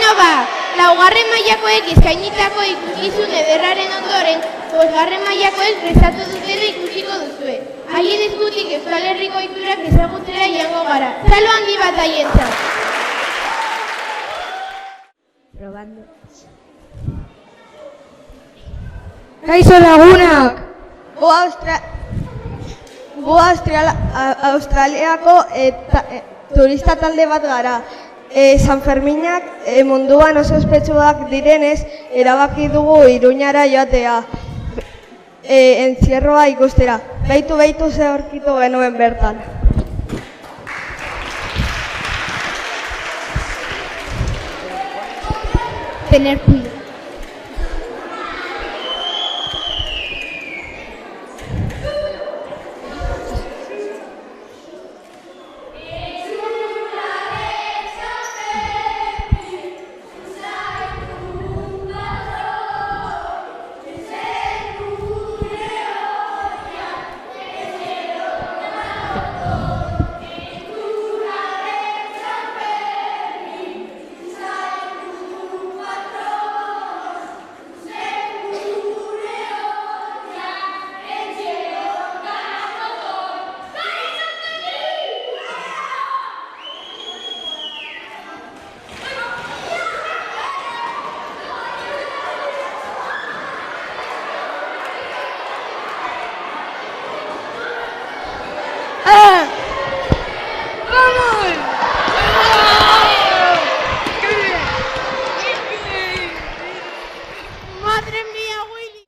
Beno ba, laugarren mailakoek eskainitako ikuskizun ederraren ondoren, bosgarren mailakoek prestatu dutela ikusiko duzue. Haien eskutik Euskal Herriko ohiturak ezagutzera joango gara. Salu handi bat haientzat. Probando. Kaixo lagunak! Gu Australiako turista talde bat gara. San Ferminak munduan oso ospetsuak direnez, erabaki dugu Iruñara joatea. Entzierroa ikustera. Beitu ze aurkitu genuen bertan. Tener cuidado. Madre mía, Willy.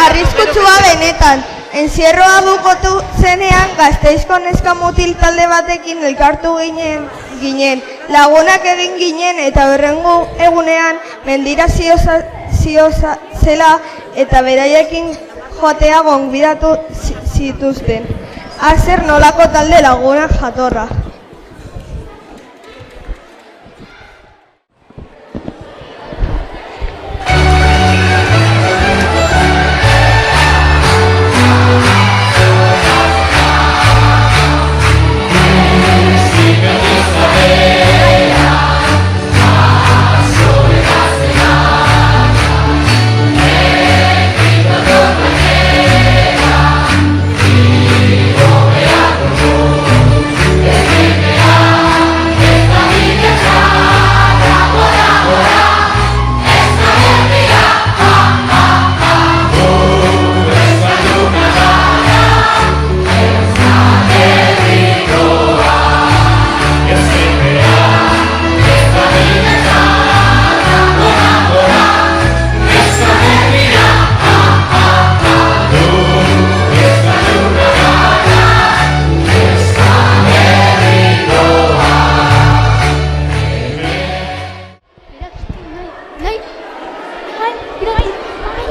Arriskutsua benetan. Entzierroa bukotu zenean, Gasteizko neska mutil talde batekin elkartu ginen. Lagunak egin ginen eta hurrengo egunean mendira zela eta beraiekin joatea gonbidatu zituzten. Zer nolako talde lagunak jatorra.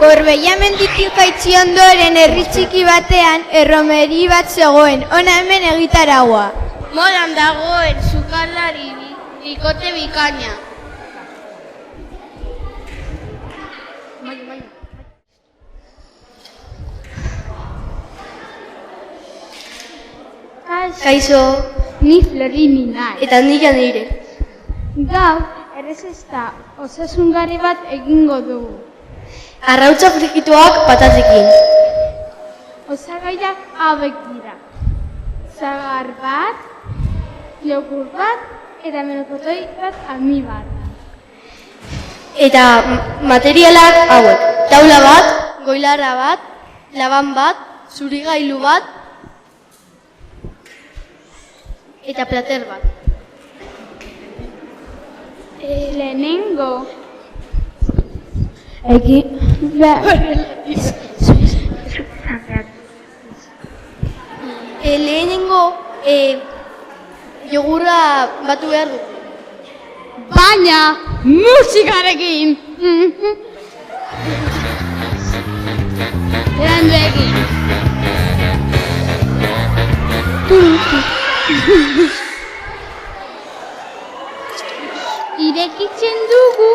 Gorbeia menditik jaitsi ondoren herri txiki batean erromeri bat zegoen, hona hemen egitaragua. Modan dagoen sukaldari bikote bikaina. Kaixo, Ni Florini nahi. eta nila nire. Gaur, errezesta osasungarri bat egingo dugu. Arrautza frikituak patatekin. Osagaiak hauek dira. Sagar bat, yogur bat, eta melokotoi bat almibar. Eta materialak hauek. Taula bat, goilarra bat, laban bat, zurigailu bat, eta plater bat. Lehenengo. Lehenengo jogurra batu behar du. Baina musikarekin. Erandu egin. Irekitzen dugu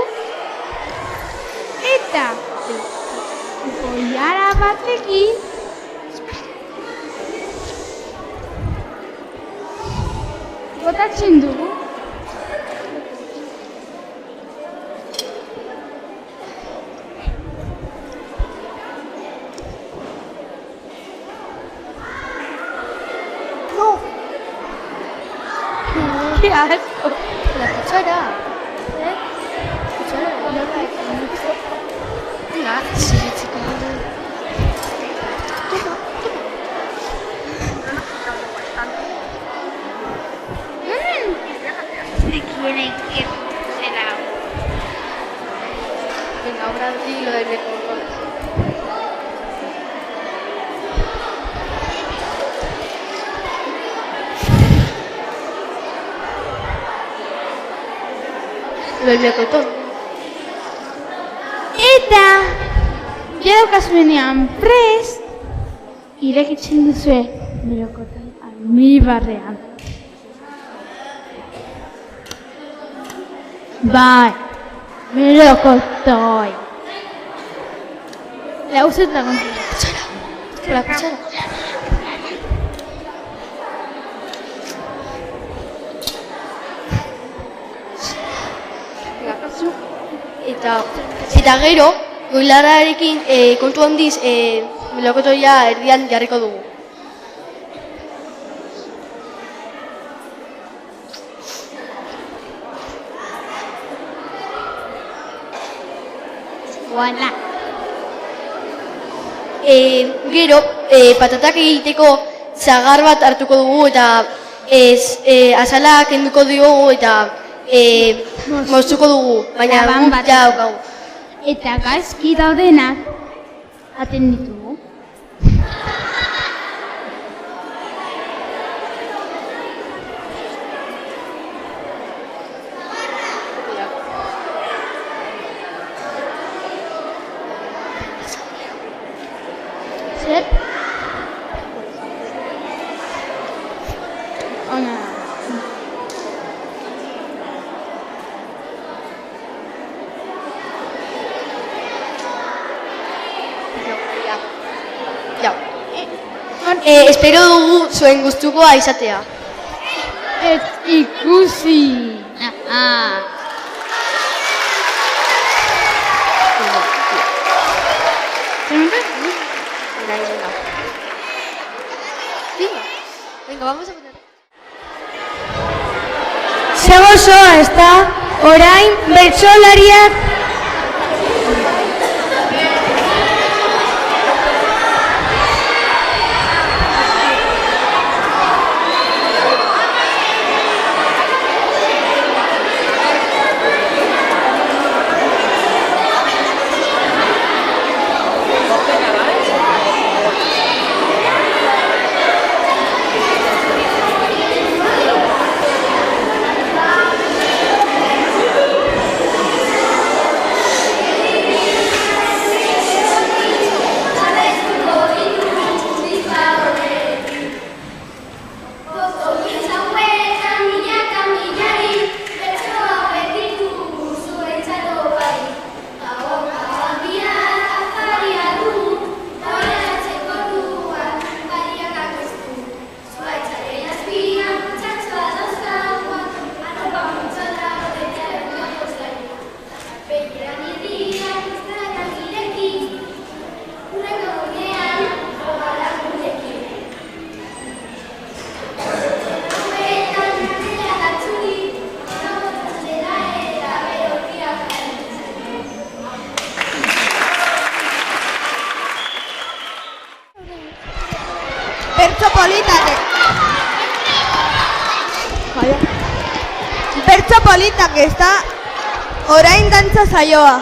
eta horrekin, botatzen dugu. ¡Qué asco! La cuchara. Cuchara. Venga, sí, chico. Venga, ahora sí lo del micrófono. Lo del melocotón. Eta, ja daukazuenean prest, irekitzen duzue melokoton almibarrean. Bai, melokotoi. Lauzet da kontu. La cuchara. Eta gero, goilarrarekin kontu handiz melokotoia erdian jarriko dugu. Guala. Gero, patatak egiteko zagar bat hartuko dugu eta azala kenduko diogu eta moztuko dugu, baina Laban guk bat. ja daukagu. Eta gaizki daudenak aten ditugu. Zer? Ona. Ja. Espero dugu zuen gustukoa izatea. Ez ikusi. Venga, vamos a poner. Zegozoa, ez da, orain bertsolariak bertso politak ez da, orain dantza saioa.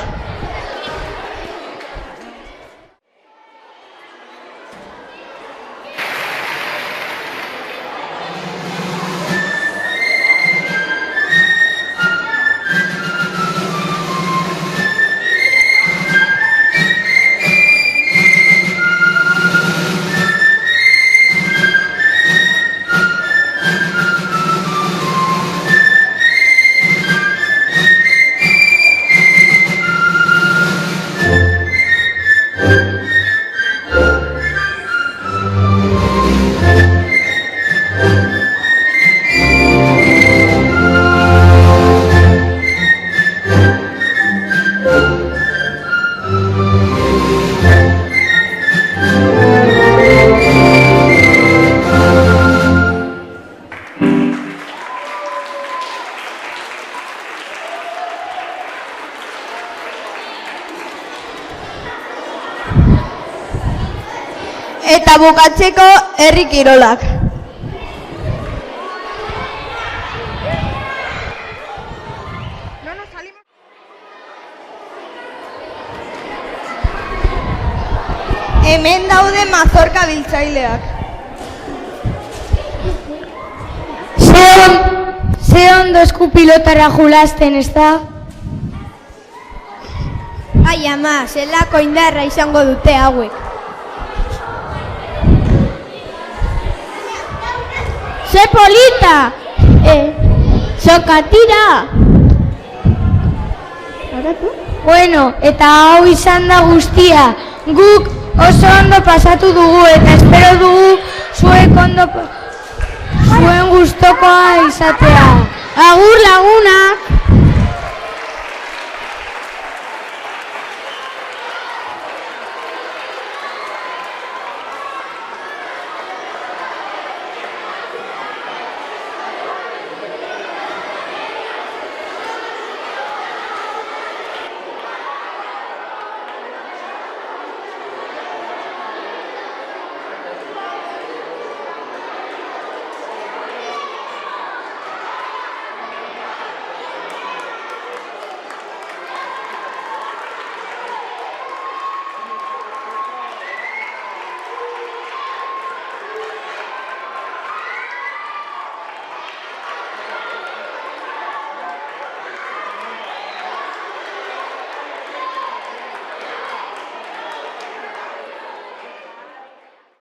Eta bukatzeko herri kirolak. Hemen daude mazorka biltzaileak. Ze ondo eskupilotara jolasten, ez da? Ai ama, zelako indarra izango dute hauek. Ze polita! Sokatira! Bueno, eta hau izan da guztia. Guk oso ondo pasatu dugu eta espero dugu zuen gustokoa izatea. Agur lagunak!